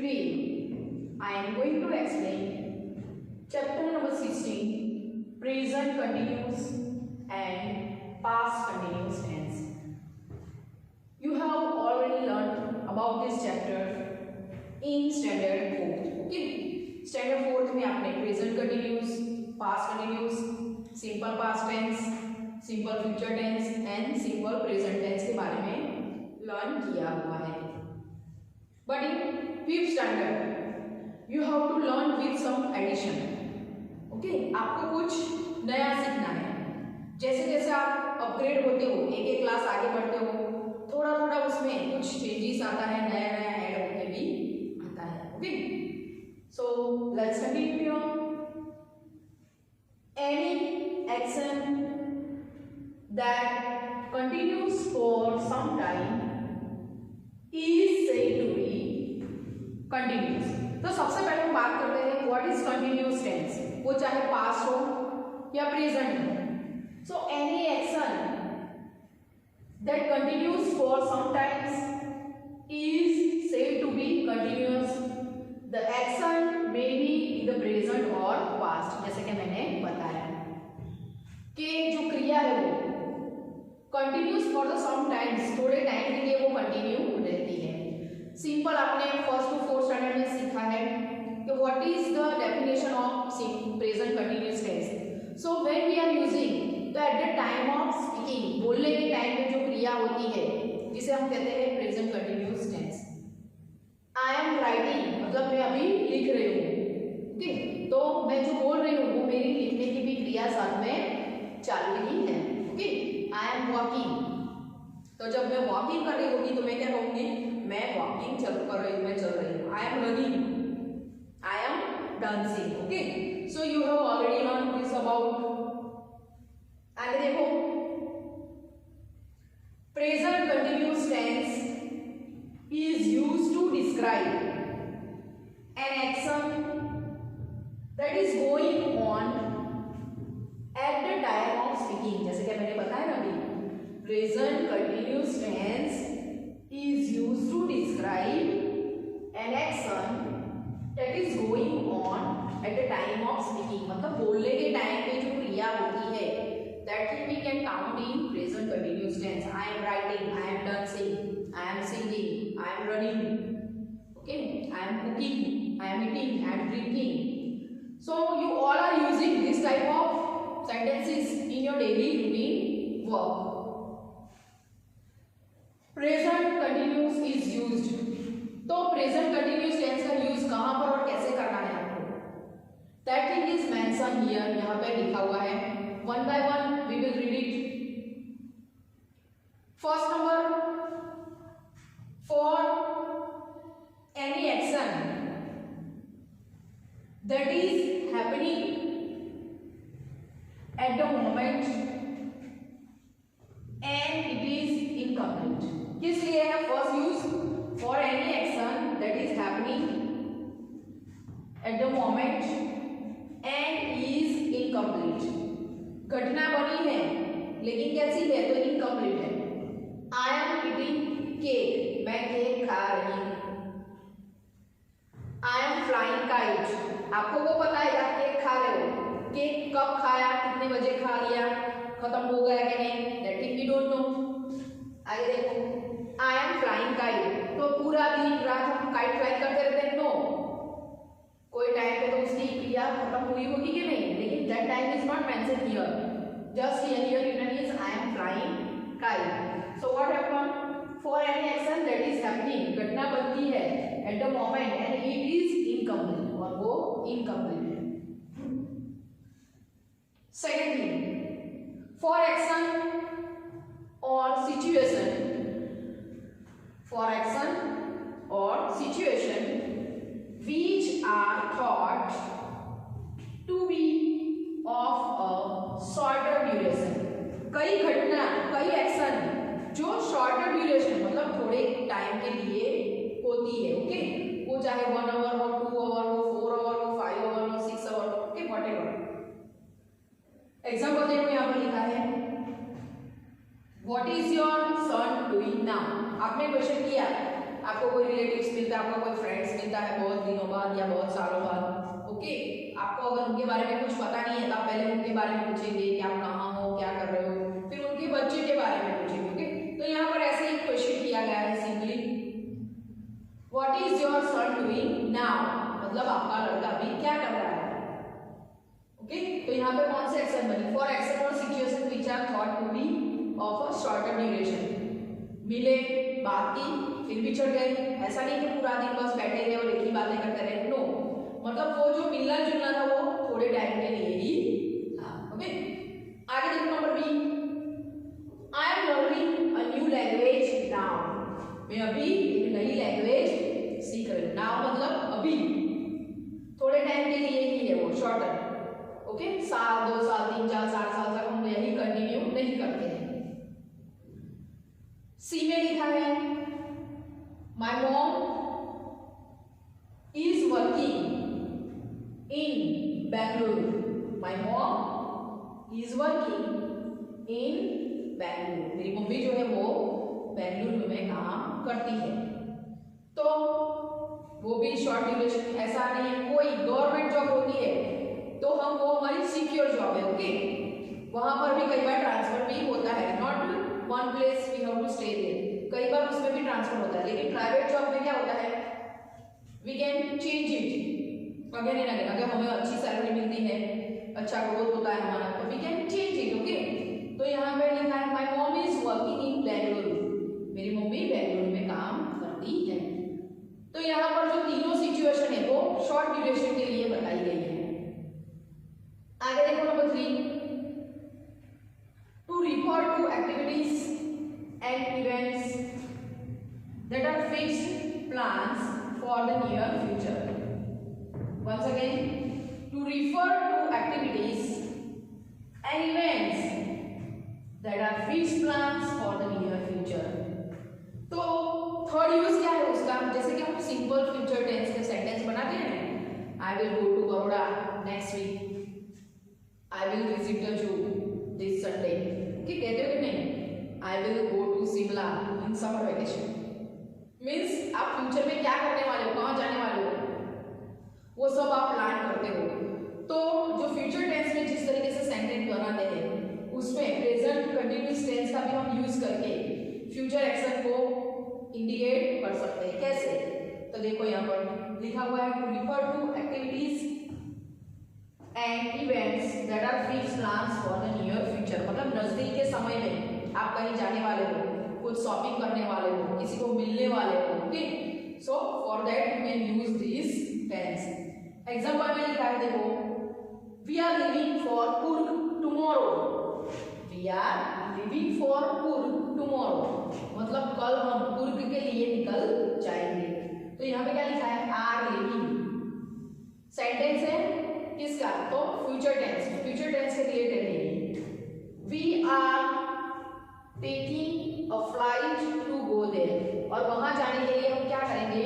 Today I am going to explain chapter number 16, present continuous and past continuous tense. You have already learned about this chapter in standard 4th. Okay, standard 4th में आपने present continuous, past continuous, simple past tense, simple future tense and simple present tense के बारे में learn किया हुआ है. But in 5th standard you have to learn with some addition. Okay, आपको कुछ नया सीखना है. जैसे जैसे आप अपग्रेड होते हो, एक एक क्लास आगे बढ़ते हो, थोड़ा थोड़ा उसमें कुछ चेंजेस आता है, नया नया ऐड होके भी आता है. Okay, so let's continue. Any action that continues for some time is said to be continuous. तो सबसे पहले हम बात करते हैं व्हाट इज कंटिन्यूअस टेंस. वो चाहे पास्ट हो या प्रेजेंट हो. So any action that continues for some times is said to be continuous. The action may be in the present और पास्ट. जैसे कि मैंने बताया कि जो क्रिया है वो continues for the some times, थोड़े टाइम के लिए वो कंटिन्यू रहती है. सिंपल आपने फर्स्ट टू फोर्थ स्टैंडर्ड में सीखा है कि what is the definition of present continuous tense. So when we are using, तो at the time of speaking, बोलने के टाइम में जो क्रिया होती है जिसे हम कहते हैं present continuous tense. I am writing मतलब मैं अभी लिख रही हूँ. ओके, तो मैं जो बोल रही हूँ वो मेरी लिखने की भी क्रिया साथ में चल रही है. ओके, आई एम वॉकिंग, तो जब मैं वॉकिंग कर रही होगी तो मैं क्या कहूंगी, मैं वॉकिंग चल रही हूँ. I am running, I am dancing. Okay, so you have already learn this about. आगे देखो, present continuous tense is used to describe an action that is going on at the time of speaking. जैसे कि मैंने बताया ना अभी, present continuous tense is used to describe an action that is going on at the time of speaking. मतलब बोलने के time पे जो क्रिया होती है that we can count in present continuous tense. I am writing, I am dancing, I am singing, I am running. Okay, I am cooking, I am eating, I am drinking. So you all are using this type of sentences in your daily routine work. Present continuous is used. तो present continuous tense का use कहां पर और कैसे करना है आपको, that thing is mention here. यहां पे लिखा हुआ है. One by one we will read it. First number, for any action that is happening at the moment and it is incomplete. किस लिए है first use, for any action that is happening at the moment and is incomplete. घटना बनी है लेकिन कैसी है, तो इनकम्प्लीट है. आई एम ईटिंग केक, मैं केक खा रही हूं. आई एम फ्लाइंग काइट, आपको वो पता है आप केक खा रहे हो, केक कब खाया, कितने बजे खा लिया, खत्म हो गया कि नहीं, that thing we don't know. आगे देखो, आई एम फ्लाइंग काइट, तो पूरा दिन रात हम काइट फ्लाई करते रहते हैं. नो, कोई टाइम पे तो उसकी क्रिया खत्म हुई होगी कि नहीं, लेकिन that time is not mention here. Just here written is I am flying kite. So what happen, for any action that is happening, घटना बनती है at the moment and it is incomplete, और वो इनकम्प्लीट है. Second thing, for action or situation, for action or situation which are thought to be of a shorter duration. कई घटना, कई action जो शॉर्टर ड्यूरेशन मतलब थोड़े टाइम के लिए होती है. ओके, वो चाहे 1 आवर हो, 2 आवर हो, 4 आवर हो, 5 आवर हो, 6 आवर हो. Okay, whatever. एग्जाम्पल देखो, यहाँ पर लिखा है what is your son doing now. आपने क्वेश्चन किया, आपको कोई रिलेटिव्स मिलता है, आपका कोई फ्रेंड्स मिलता है बहुत दिनों बाद या बहुत सालों बाद, ओके, आपको अगर उनके बारे में कुछ पता नहीं है तो आप पहले उनके बारे में पूछेंगे कि आप कहाँ हो, क्या कर रहे हो, फिर उनके बच्चे के बारे में पूछेंगे, ओके। तो यहाँ पर ऐसे ही क्वेश्चन किया गया है simply, what is your son doing now, मतलब आपका लड़का अभी क्या कर रहा है, ओके। तो यहाँ पे कौन से एक्शन बने, फॉर एक्शन और situation which are thought to be of a shorter duration, मिले, बात की, फिर बिछड़ गए, ऐसा नहीं कि पूरा दिन बस बैठे रहे और एक ही बातें करते रहे, नो, मतलब वो जो मिलना जुलना था वो थोड़े टाइम के लिए ही था, ओके। आगे देखो number B, I am learning a new language now, मैं अभी एक नई लैंग्वेज सीख रही हूँ, नाउ मतलब अभी, थोड़े टाइम के लिए ही है वो, शॉर्टर, ओके। साल 2 साल 3 4 7 साल तक हम यही कंटिन्यू नहीं करते हैं। सी में लिखा है my mom is working in Bengaluru, my mom is working in Bengaluru, मेरी मम्मी जो है वो बेंगलुरु में काम करती है। तो वो भी शॉर्ट ड्यूरेशन, ऐसा नहीं है, कोई गवर्नमेंट जॉब होती है तो हम वो हमारी सिक्योर जॉब है, ओके, वहां पर भी कई बार ट्रांसफर भी होता है, not one place we have to stay there, कई बार उसमें भी ट्रांसफर होता है, लेकिन प्राइवेट जॉब में क्या होता है, we can change it again and again, अगर हमें अच्छी सैलरी मिलती है, अच्छा ग्रोथ होता है हमारा, तो we can change it, okay. तो यहाँ पे लिखा है my mom is working in Bengaluru, मेरी मम्मी बेंगलुरु में काम करती है। तो यहाँ पर जो तीनों सिचुएशन है वो शॉर्ट ड्यूरेशन के लिए बताई गई है। आगे देखो number 3, to refer to activities and events that are fixed plans for the near future, once again, to refer to activities and events that are fixed plans for the near future। तो third use क्या है उसका, जैसे कि हम simple future tense के sentence बनाते हैं, I will go to Baroda next week, I will visit the zoo this Sunday, कि कहते हो कि नहीं, I will go to Shimla in summer vacation, means आप फ्यूचर में क्या करने वाले हो, कहाँ जाने वाले हो, वो सब आप प्लान करते हो। तो जो फ्यूचर टेंस में जिस तरीके से सेंटेंस बनाते हैं उसमें प्रेजेंट कंटिन्यूअस टेंस का भी हम यूज करके फ्यूचर एक्शन को इंडिकेट कर सकते हैं। कैसे, तो देखो यहाँ पर लिखा हुआ है to refer to activities and events that are fixed plans for the near future, मतलब नजदीक के समय में आप कहीं जाने वाले हो, कुछ शॉपिंग करने वाले हो, किसी को मिलने वाले हो, okay, so for that you can use this tense. Example में लिखा है, देखो, we are leaving for Coorg tomorrow, we are leaving for Coorg tomorrow, मतलब कल हम कुर्ग के लिए निकल जाएंगे। तो यहाँ पे क्या लिखा है, आर लिविंग, सेंटेंस है किसका, तो फ्यूचर टेंस, फ्यूचर टेंस के रिलेटेड है। We are taking a flight to go there, और वहां जाने के लिए हम क्या करेंगे,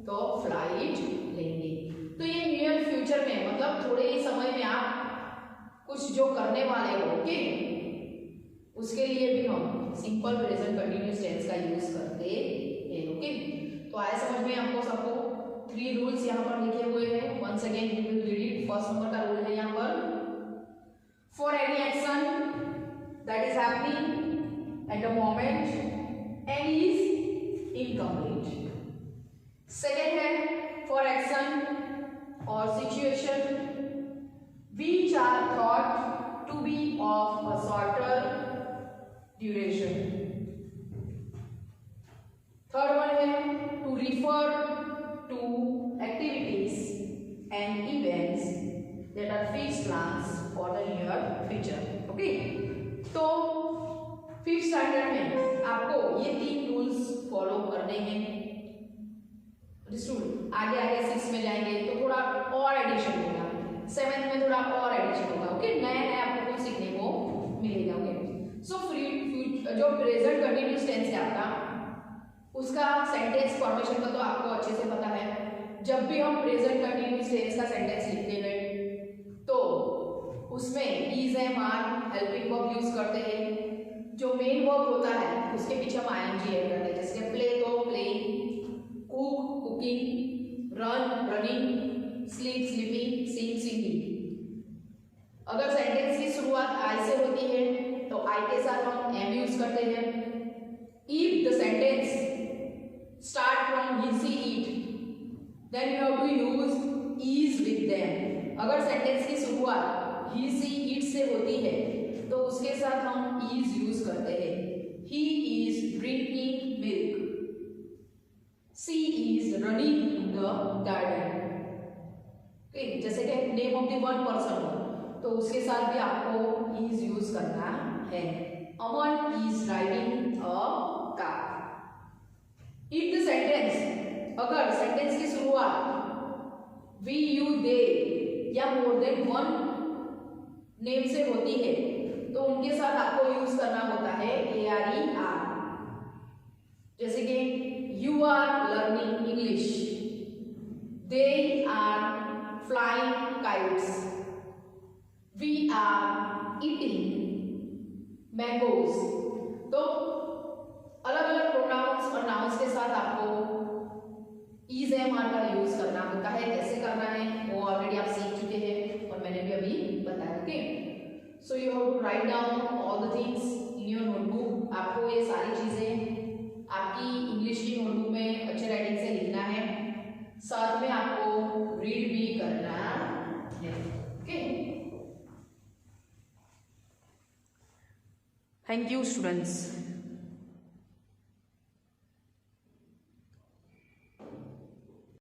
तो फ्लाइट लेंगे। तो ये नियर फ्यूचर में, मतलब थोड़े ही समय में आप कुछ जो करने वाले हो, ओके, उसके लिए भी हम सिंपल प्रेजेंट कंटिन्यूअस टेंस का यूज करते हैं, ओके। तो आए समझ में आपको सबको, 3 रूल्स यहाँ पर लिखे हुए हैं, once again we will read it. First number का रूल है यहाँ पर, for any action that is happening at a moment and is incomplete. Second है, फॉर एक्शन और situation which are thought to be of a shorter duration। Third one है, to refer to activities and events that are fixed plans for the near future, okay. तो 5th standard में आपको ये 3 rules follow करने हैं। आगे आगे 6 में जाएंगे तो थोड़ा और एडिशन होगा, 7th में थोड़ा और एडिशन होगा, ओके, नया नया आपको कुछ सीखने को मिलेगा, ओके। सो जो प्रेजेंट कंटिन्यूअस टेंस है आपका, उसका सेंटेंस फॉर्मेशन का तो आपको अच्छे से पता है। जब भी हम प्रेजेंट कंटिन्यूअस टेंस का सेंटेंस लिखते हैं तो उसमें is, am, are, helping verb use करते हैं। जो मेन वर्ब होता है उसके पीछे हम आईएनजी ऐड करते हैं, जैसे प्ले तो play, cook cooking, run running, sleep sleeping, sing singing. अगर सेंटेंस की शुरुआत आई से होती है तो आई के साथ हम एम यूज करते हैं। If the sentence start from he she it then you have to use is with them. अगर सेंटेंस की शुरुआत ही सी इट से होती है तो उसके साथ हम इज यूज करते हैं। He is drinking milk, she is running in the garden. जैसे कि name of the one person तो उसके साथ भी आपको इज यूज करना है। Aman is driving a car. If the sentence, अगर सेंटेंस की शुरुआत वी यू दे या मोर देन वन नेम से होती है तो उनके साथ आपको यूज करना होता है ARER। जैसे कि you are learning English, they are flying kites, we are eating mangoes. तो अलग अलग प्रोनाउंस और नाउंस के साथ आपको इज एम आर का यूज करना होता है। कैसे करना है वो ऑलरेडी आप सीख चुके हैं और मैंने भी अभी बताया। Okay, so you have to write down all the things in your notebook. आपको ये सारी चीजें आपकी इंग्लिश की नोटबुक में अच्छे राइटिंग से लिखना है, साथ में आपको रीड भी करना है। Okay, thank you students.